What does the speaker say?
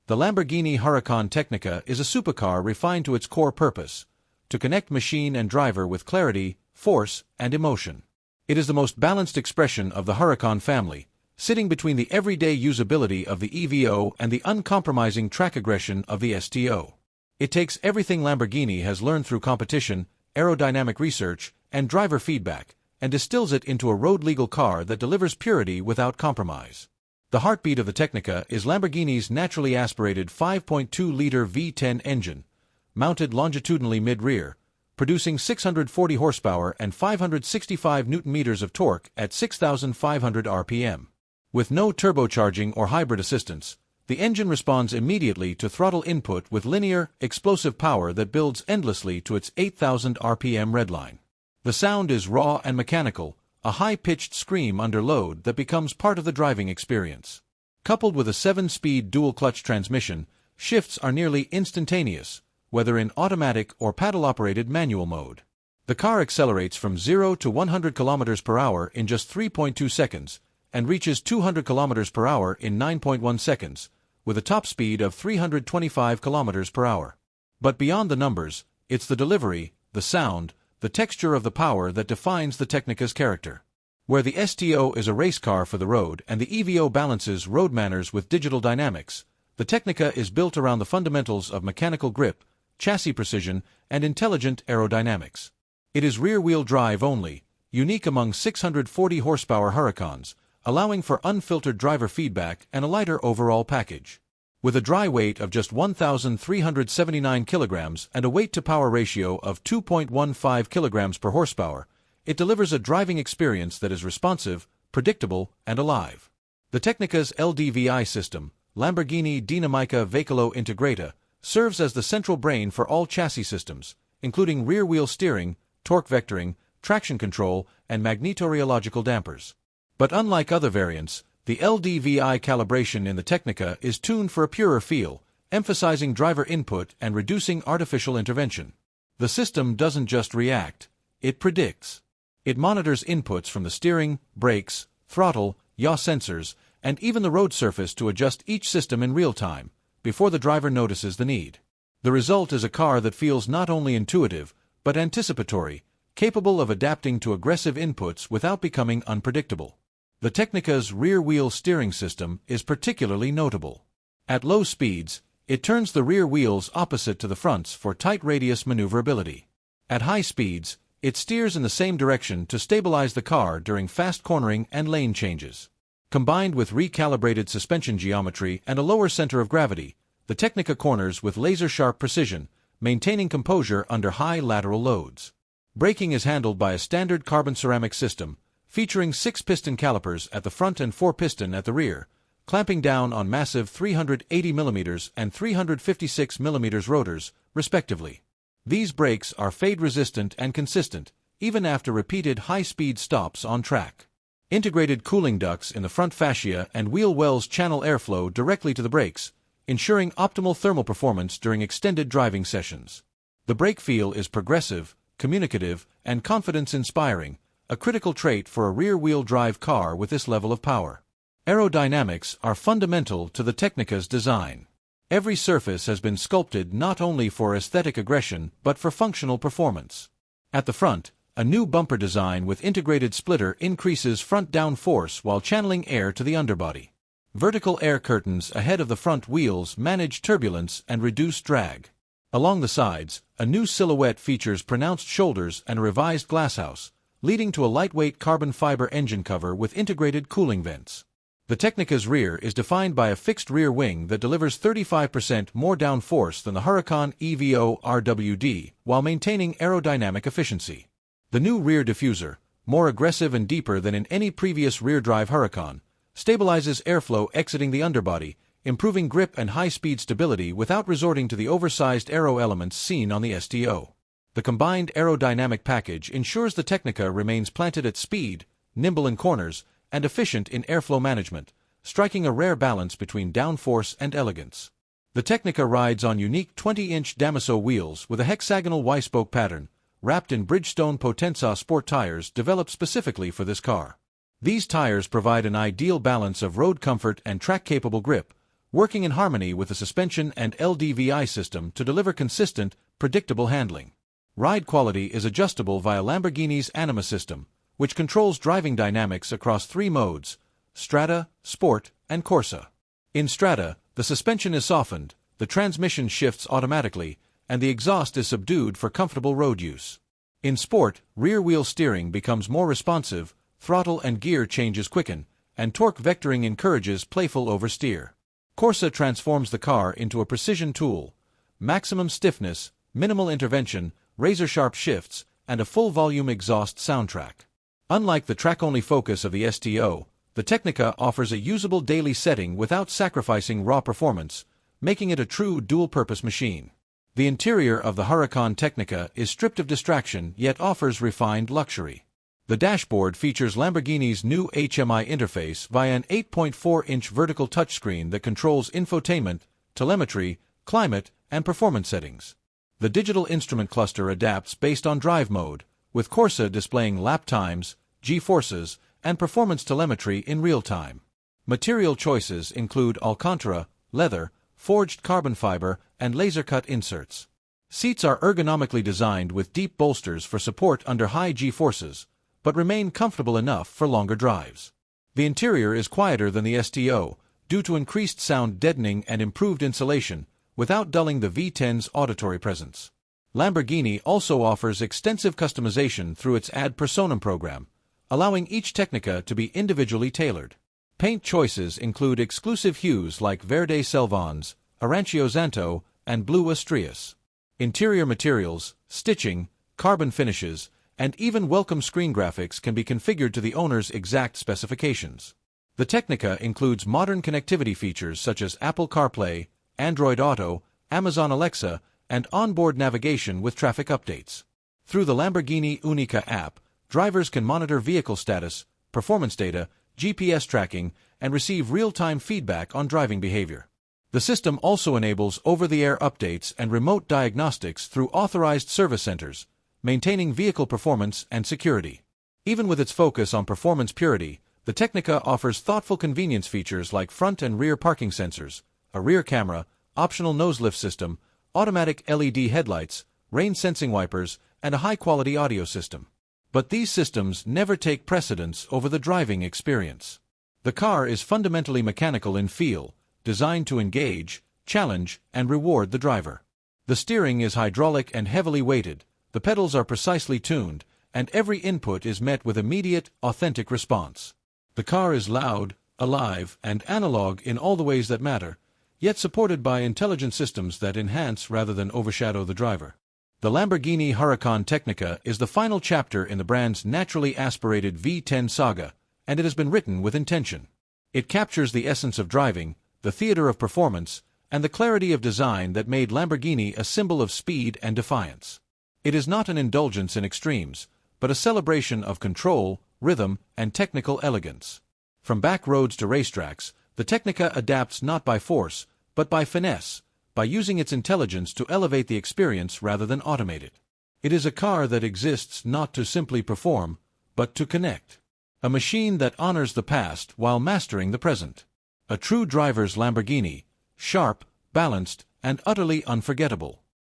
The Lamborghini Huracan Technica is a supercar refined to its core purpose, to connect machine and driver with clarity, force, and emotion. It is the most balanced expression of the Huracan family, sitting between the everyday usability of the EVO and the uncompromising track aggression of the STO. It takes everything Lamborghini has learned through competition, aerodynamic research, and driver feedback, and distills it into a road-legal car that delivers purity without compromise. The heartbeat of the Technica is Lamborghini's naturally aspirated 5.2-liter V10 engine, mounted longitudinally mid-rear, producing 640 horsepower and 565 Nm of torque at 6,500 RPM. With no turbocharging or hybrid assistance, the engine responds immediately to throttle input with linear, explosive power that builds endlessly to its 8,000 RPM redline. The sound is raw and mechanical, a high-pitched scream under load that becomes part of the driving experience. Coupled with a 7-speed dual-clutch transmission, shifts are nearly instantaneous, whether in automatic or paddle-operated manual mode. The car accelerates from 0 to 100 km per hour in just 3.2 seconds and reaches 200 km per hour in 9.1 seconds, with a top speed of 325 km per hour. But beyond the numbers, it's the delivery, the sound, the texture of the power that defines the Technica's character. Where the STO is a race car for the road and the EVO balances road manners with digital dynamics, the Technica is built around the fundamentals of mechanical grip, chassis precision, and intelligent aerodynamics. It is rear-wheel drive only, unique among 640 horsepower Huracans, allowing for unfiltered driver feedback and a lighter overall package. With a dry weight of just 1,379 kilograms and a weight-to-power ratio of 2.15 kilograms per horsepower, it delivers a driving experience that is responsive, predictable, and alive. The Technica's LDVI system, Lamborghini Dinamica Veicolo Integrata, serves as the central brain for all chassis systems, including rear-wheel steering, torque vectoring, traction control, and magnetorheological dampers. But unlike other variants, the LDVI calibration in the Technica is tuned for a purer feel, emphasizing driver input and reducing artificial intervention. The system doesn't just react, it predicts. It monitors inputs from the steering, brakes, throttle, yaw sensors, and even the road surface to adjust each system in real time, before the driver notices the need. The result is a car that feels not only intuitive, but anticipatory, capable of adapting to aggressive inputs without becoming unpredictable. The Technica's rear-wheel steering system is particularly notable. At low speeds, it turns the rear wheels opposite to the fronts for tight radius maneuverability. At high speeds, it steers in the same direction to stabilize the car during fast cornering and lane changes. Combined with recalibrated suspension geometry and a lower center of gravity, the Technica corners with laser-sharp precision, maintaining composure under high lateral loads. Braking is handled by a standard carbon ceramic system, featuring 6-piston calipers at the front and 4-piston at the rear, clamping down on massive 380 mm and 356 mm rotors, respectively. These brakes are fade-resistant and consistent, even after repeated high-speed stops on track. Integrated cooling ducts in the front fascia and wheel wells channel airflow directly to the brakes, ensuring optimal thermal performance during extended driving sessions. The brake feel is progressive, communicative, and confidence-inspiring, a critical trait for a rear-wheel drive car with this level of power. Aerodynamics are fundamental to the Technica's design. Every surface has been sculpted not only for aesthetic aggression but for functional performance. At the front, a new bumper design with integrated splitter increases front downforce while channeling air to the underbody. Vertical air curtains ahead of the front wheels manage turbulence and reduce drag. Along the sides, a new silhouette features pronounced shoulders and a revised glasshouse, leading to a lightweight carbon fiber engine cover with integrated cooling vents. The Technica's rear is defined by a fixed rear wing that delivers 35% more downforce than the Huracan EVO RWD while maintaining aerodynamic efficiency. The new rear diffuser, more aggressive and deeper than in any previous rear-drive Huracan, stabilizes airflow exiting the underbody, improving grip and high-speed stability without resorting to the oversized aero elements seen on the STO. The combined aerodynamic package ensures the Technica remains planted at speed, nimble in corners, and efficient in airflow management, striking a rare balance between downforce and elegance. The Technica rides on unique 20-inch Damaso wheels with a hexagonal Y-spoke pattern, wrapped in Bridgestone Potenza sport tires developed specifically for this car. These tires provide an ideal balance of road comfort and track-capable grip, working in harmony with the suspension and LDVI system to deliver consistent, predictable handling. Ride quality is adjustable via Lamborghini's Anima system, which controls driving dynamics across 3 modes: Strada, Sport, and Corsa. In Strada, the suspension is softened, the transmission shifts automatically, and the exhaust is subdued for comfortable road use. In Sport, rear-wheel steering becomes more responsive, throttle and gear changes quicken, and torque vectoring encourages playful oversteer. Corsa transforms the car into a precision tool: maximum stiffness, minimal intervention, razor-sharp shifts, and a full-volume exhaust soundtrack. Unlike the track-only focus of the STO, the Technica offers a usable daily setting without sacrificing raw performance, making it a true dual-purpose machine. The interior of the Huracan Technica is stripped of distraction yet offers refined luxury. The dashboard features Lamborghini's new HMI interface via an 8.4-inch vertical touchscreen that controls infotainment, telemetry, climate, and performance settings. The digital instrument cluster adapts based on drive mode, with Corsa displaying lap times, G-forces, and performance telemetry in real time. Material choices include Alcantara, leather, forged carbon fiber, and laser-cut inserts. Seats are ergonomically designed with deep bolsters for support under high G-forces, but remain comfortable enough for longer drives. The interior is quieter than the STO, due to increased sound deadening and improved insulation, without dulling the V10's auditory presence. Lamborghini also offers extensive customization through its Ad Personam program, allowing each Technica to be individually tailored. Paint choices include exclusive hues like Verde Selvons, Arancio Zanto, and Blue Astrius. Interior materials, stitching, carbon finishes, and even welcome screen graphics can be configured to the owner's exact specifications. The Technica includes modern connectivity features such as Apple CarPlay, Android Auto, Amazon Alexa, and onboard navigation with traffic updates. Through the Lamborghini Unica app, drivers can monitor vehicle status, performance data, GPS tracking, and receive real-time feedback on driving behavior. The system also enables over-the-air updates and remote diagnostics through authorized service centers, maintaining vehicle performance and security. Even with its focus on performance purity, the Technica offers thoughtful convenience features like front and rear parking sensors, a rear camera, optional nose lift system, automatic LED headlights, rain-sensing wipers, and a high-quality audio system. But these systems never take precedence over the driving experience. The car is fundamentally mechanical in feel, designed to engage, challenge, and reward the driver. The steering is hydraulic and heavily weighted, the pedals are precisely tuned, and every input is met with immediate, authentic response. The car is loud, alive, and analog in all the ways that matter, yet supported by intelligent systems that enhance rather than overshadow the driver. The Lamborghini Huracan Technica is the final chapter in the brand's naturally aspirated V10 saga, and it has been written with intention. It captures the essence of driving, the theater of performance, and the clarity of design that made Lamborghini a symbol of speed and defiance. It is not an indulgence in extremes, but a celebration of control, rhythm, and technical elegance. From back roads to racetracks, the Technica adapts not by force, but by finesse, by using its intelligence to elevate the experience rather than automate it. It is a car that exists not to simply perform, but to connect. A machine that honors the past while mastering the present. A true driver's Lamborghini, sharp, balanced, and utterly unforgettable.